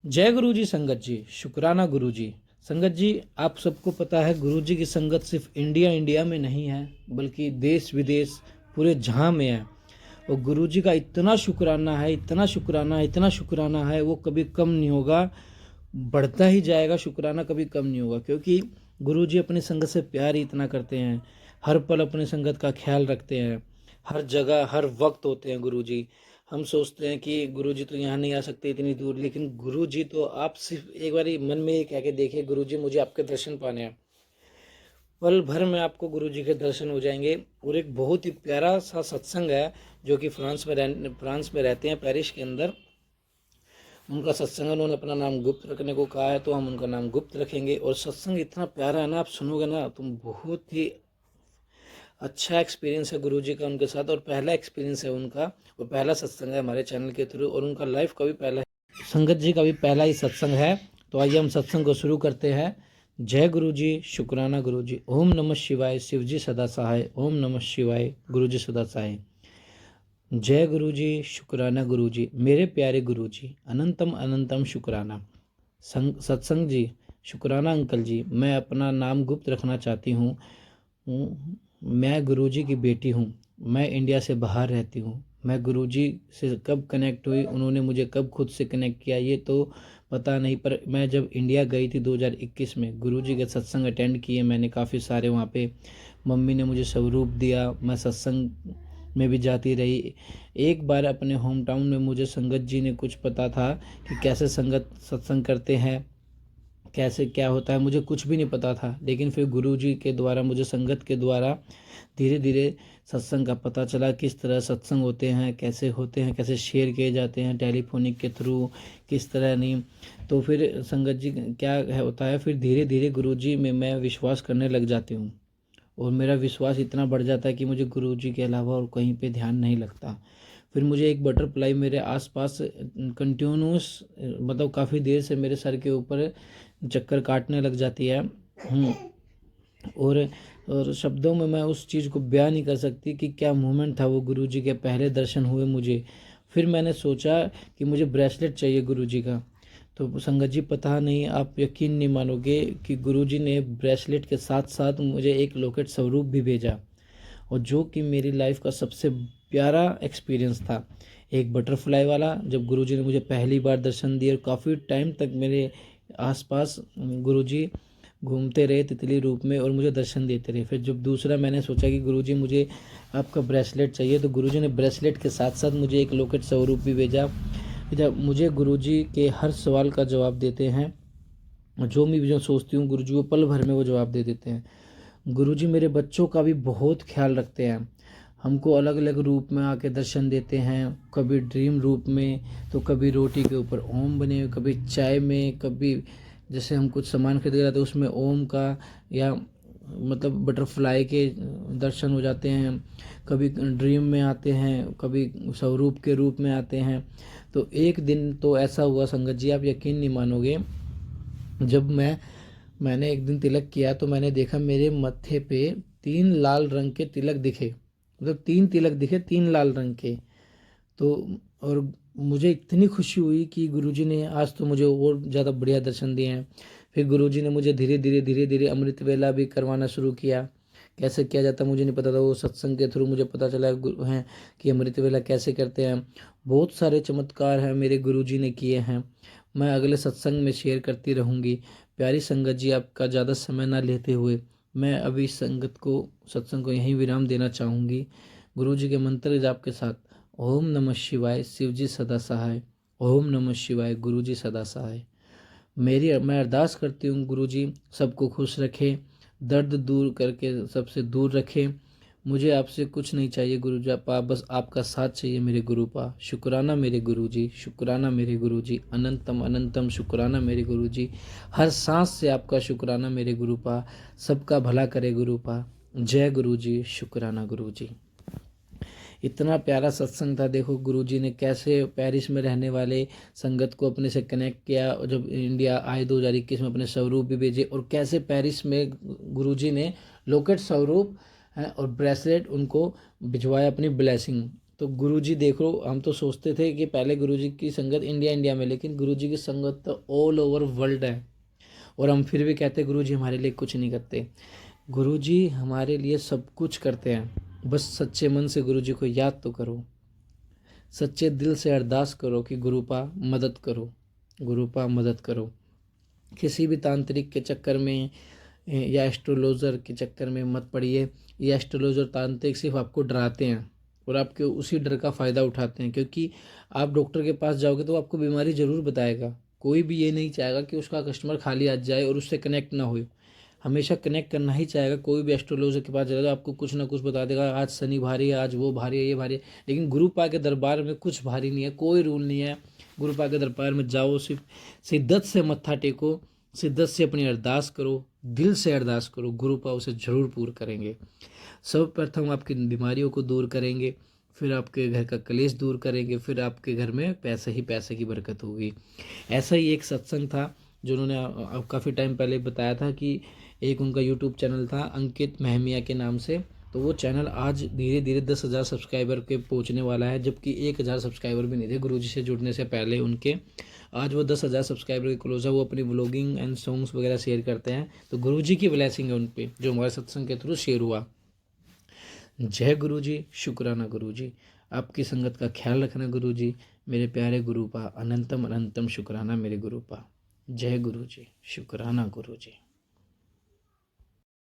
जय गुरु जी संगत जी, शुक्राना गुरु जी। संगत जी, आप सबको पता है गुरु जी की संगत सिर्फ इंडिया में नहीं है, बल्कि देश विदेश पूरे जहां में है। और गुरु जी का इतना शुक्राना है, इतना शुक्राना है, इतना शुक्राना है, वो कभी कम नहीं होगा, बढ़ता ही जाएगा। शुक्राना कभी कम नहीं होगा, क्योंकि गुरु जी अपनी संगत से प्यार ही इतना करते हैं। हर पल अपनी संगत का ख्याल रखते हैं, हर जगह हर वक्त होते हैं गुरु जी। हम सोचते हैं कि गुरु जी तो यहाँ नहीं आ सकते इतनी दूर, लेकिन गुरु जी तो आप सिर्फ एक बार मन में ये कह के देखिए, गुरु जी मुझे आपके दर्शन पाने हैं, पल भर में आपको गुरु जी के दर्शन हो जाएंगे। और एक बहुत ही प्यारा सा सत्संग है जो कि फ्रांस में रहते हैं, पेरिस के अंदर। उनका सत्संग, उन्होंने अपना नाम गुप्त रखने को कहा है, तो हम उनका नाम गुप्त रखेंगे। और सत्संग इतना प्यारा है ना, आप सुनोगे ना तुम, बहुत ही अच्छा एक्सपीरियंस है गुरु जी का उनके साथ। और पहला एक्सपीरियंस है उनका, और पहला सत्संग है हमारे चैनल के थ्रू, और उनका लाइफ का भी पहला, संगत जी का भी पहला ही सत्संग है। तो आइए हम सत्संग को शुरू करते हैं। जय गुरु जी, शुक्राना गुरु जी। ओम नमः शिवाय, शिव जी सदा सहाय। ओम नमः शिवाय, गुरु जी सदा सहाय। जय गुरु जी, शुक्राना गुरु जी, मेरे प्यारे गुरु जी, अनंतम अनंतम शुक्राना। सत्संग जी, शुक्राना अंकल जी, मैं अपना नाम गुप्त रखना चाहती हूँ। मैं गुरुजी की बेटी हूँ, मैं इंडिया से बाहर रहती हूँ। मैं गुरुजी से कब कनेक्ट हुई, उन्होंने मुझे कब खुद से कनेक्ट किया, ये तो पता नहीं, पर मैं जब इंडिया गई थी 2021 में, गुरुजी के सत्संग अटेंड किए मैंने काफ़ी सारे वहाँ पे। मम्मी ने मुझे स्वरूप दिया, मैं सत्संग में भी जाती रही। एक बार अपने होम टाउन में मुझे संगत जी ने कुछ पता था कि कैसे संगत सत्संग करते हैं, कैसे क्या होता है, मुझे कुछ भी नहीं पता था। लेकिन फिर गुरुजी के द्वारा, मुझे संगत के द्वारा धीरे धीरे सत्संग का पता चला, किस तरह सत्संग होते हैं, कैसे शेयर किए जाते हैं टेलीफोनिक के थ्रू, किस तरह नहीं। तो फिर संगत जी क्या होता है, फिर धीरे धीरे गुरुजी में मैं विश्वास करने लग जाती हूँ। और मेरा विश्वास इतना बढ़ जाता है कि मुझे गुरुजी के अलावा और कहीं पे ध्यान नहीं लगता। फिर मुझे एक बटरफ्लाई मेरे आसपास कंटिन्यूस, मतलब काफ़ी देर से मेरे सर के ऊपर चक्कर काटने लग जाती है। और शब्दों में मैं उस चीज़ को बयान नहीं कर सकती कि क्या मोमेंट था वो। गुरुजी के पहले दर्शन हुए मुझे। फिर मैंने सोचा कि मुझे ब्रेसलेट चाहिए गुरुजी का। तो संगत जी, पता नहीं, आप यकीन नहीं मानोगे कि गुरुजी ने ब्रेसलेट के साथ साथ मुझे एक लॉकेट स्वरूप भी भेजा, और जो कि मेरी लाइफ का सबसे प्यारा एक्सपीरियंस था। एक बटरफ्लाई वाला, जब गुरुजी ने मुझे पहली बार दर्शन दिए, और काफ़ी टाइम तक मेरे आसपास गुरुजी घूमते रहे तितली रूप में और मुझे दर्शन देते रहे। फिर जब दूसरा मैंने सोचा कि गुरुजी मुझे आपका ब्रेसलेट चाहिए, तो गुरुजी ने ब्रेसलेट के साथ साथ मुझे एक लॉकेट स्वरूप भी भेजा। जब मुझे गुरुजी के हर सवाल का जवाब देते हैं, जो मैं जो सोचती हूँ गुरुजी वो पल भर में वो जवाब दे देते हैं। गुरुजी मेरे बच्चों का भी बहुत ख्याल रखते हैं, हमको अलग अलग रूप में आके दर्शन देते हैं। कभी ड्रीम रूप में, तो कभी रोटी के ऊपर ओम बने, कभी चाय में, कभी जैसे हम कुछ सामान खरीद रहे थे उसमें ओम का, या मतलब बटरफ्लाई के दर्शन हो जाते हैं। कभी ड्रीम में आते हैं, कभी स्वरूप के रूप में आते हैं। तो एक दिन तो ऐसा हुआ संगत जी, आप यकीन नहीं मानोगे, जब मैंने एक दिन तिलक किया तो मैंने देखा मेरे मत्थे पे 3 लाल रंग के तिलक दिखे, मतलब 3 तिलक दिखे, 3 लाल रंग के। तो और मुझे इतनी खुशी हुई कि गुरुजी ने आज तो मुझे और ज़्यादा बढ़िया दर्शन दिए हैं। फिर गुरुजी ने मुझे धीरे धीरे अमृत वेला भी करवाना शुरू किया। कैसे किया जाता मुझे नहीं पता था, वो सत्संग के थ्रू मुझे पता चला है कि अमृत वेला कैसे करते हैं। बहुत सारे चमत्कार हैं मेरे गुरुजी ने किए हैं, मैं अगले सत्संग में शेयर करती रहूँगी। प्यारी संगत जी, आपका ज़्यादा समय ना लेते हुए मैं अभी सत्संग को यहीं विराम देना चाहूँगी। गुरुजी के मंत्र जाप के साथ, ओम नमः शिवाय, शिव जी सदा सहाय। ओम नमः शिवाय, गुरु जी सदा सहाय। मैं अरदास करती हूँ गुरुजी सबको खुश रखें, दर्द दूर करके सबसे दूर रखें। मुझे आपसे कुछ नहीं चाहिए गुरु जी, आप बस आपका साथ चाहिए मेरे गुरुपा। शुक्राना मेरे गुरु जी, शुक्राना मेरे गुरु जी, अनंतम अनंतम शुक्राना मेरे गुरु जी। हर सांस से आपका शुक्राना मेरे गुरुपा, सबका भला करे गुरुपा। जय गुरु जी, शुक्राना गुरु जी। इतना प्यारा सत्संग था। देखो गुरुजी ने कैसे पेरिस में रहने वाले संगत को अपने से कनेक्ट किया, और जब इंडिया आए 2021 में अपने स्वरूप भी भेजे, और कैसे पेरिस में गुरुजी ने लॉकेट स्वरूप और ब्रेसलेट उनको भिजवाया, अपनी ब्लेसिंग। तो गुरुजी देखो, हम तो सोचते थे कि पहले गुरुजी की संगत इंडिया में, लेकिन गुरुजी की संगत तो ऑल ओवर वर्ल्ड है। और हम फिर भी कहते हैं गुरुजी हमारे लिए कुछ नहीं करते। गुरुजी हमारे लिए सब कुछ करते हैं, बस सच्चे मन से गुरुजी को याद तो करो, सच्चे दिल से अरदास करो कि गुरुपा मदद करो, गुरुपा मदद करो। किसी भी तांत्रिक के चक्कर में या एस्ट्रोलॉजर के चक्कर में मत पड़िए। ये एस्ट्रोलॉजर तांत्रिक सिर्फ आपको डराते हैं और आपके उसी डर का फ़ायदा उठाते हैं, क्योंकि आप डॉक्टर के पास जाओगे तो आपको बीमारी ज़रूर बताएगा। कोई भी ये नहीं चाहेगा कि उसका कस्टमर खाली आ जाए और उससे कनेक्ट ना हो, हमेशा कनेक्ट करना ही चाहेगा। कोई भी एस्ट्रोलॉजर के पास जाएगा आपको कुछ ना कुछ बता देगा, आज शनि भारी है, आज वो भारी है, ये भारी है। लेकिन गुरुपा के दरबार में कुछ भारी नहीं है, कोई रूल नहीं है। गुरुपा के दरबार में जाओ, सिर्फ शिद्दत से मत्था टेको, शिद्दत से अपनी अरदास करो, दिल से अरदास करो, गुरुपा उसे ज़रूर पूर्ण करेंगे। सर्वप्रथम आपकी बीमारियों को दूर करेंगे, फिर आपके घर का कलेश दूर करेंगे, फिर आपके घर में पैसे ही पैसे की बरकत होगी। ऐसा ही एक सत्संग था जो उन्होंने काफ़ी टाइम पहले बताया था कि एक उनका यूट्यूब चैनल था अंकित महमिया के नाम से। तो वो चैनल आज धीरे धीरे 10,000 सब्सक्राइबर के पहुंचने वाला है, जबकि 1,000 सब्सक्राइबर भी नहीं थे गुरुजी से जुड़ने से पहले उनके। आज वो 10,000 सब्सक्राइबर के क्लोज है। वो अपनी व्लॉगिंग एंड सॉन्ग्स वगैरह शेयर करते हैं। तो गुरुजी की ब्लेसिंग है उन पे, जो हमारे सत्संग के थ्रू शेयर हुआ। जय गुरुजी, शुक्राना गुरुजी, आपकी संगत का ख्याल रखना गुरुजी। मेरे प्यारे गुरुपा, अनंतम अनंतम शुक्राना मेरे गुरुपा। जय गुरुजी, शुक्राना गुरुजी।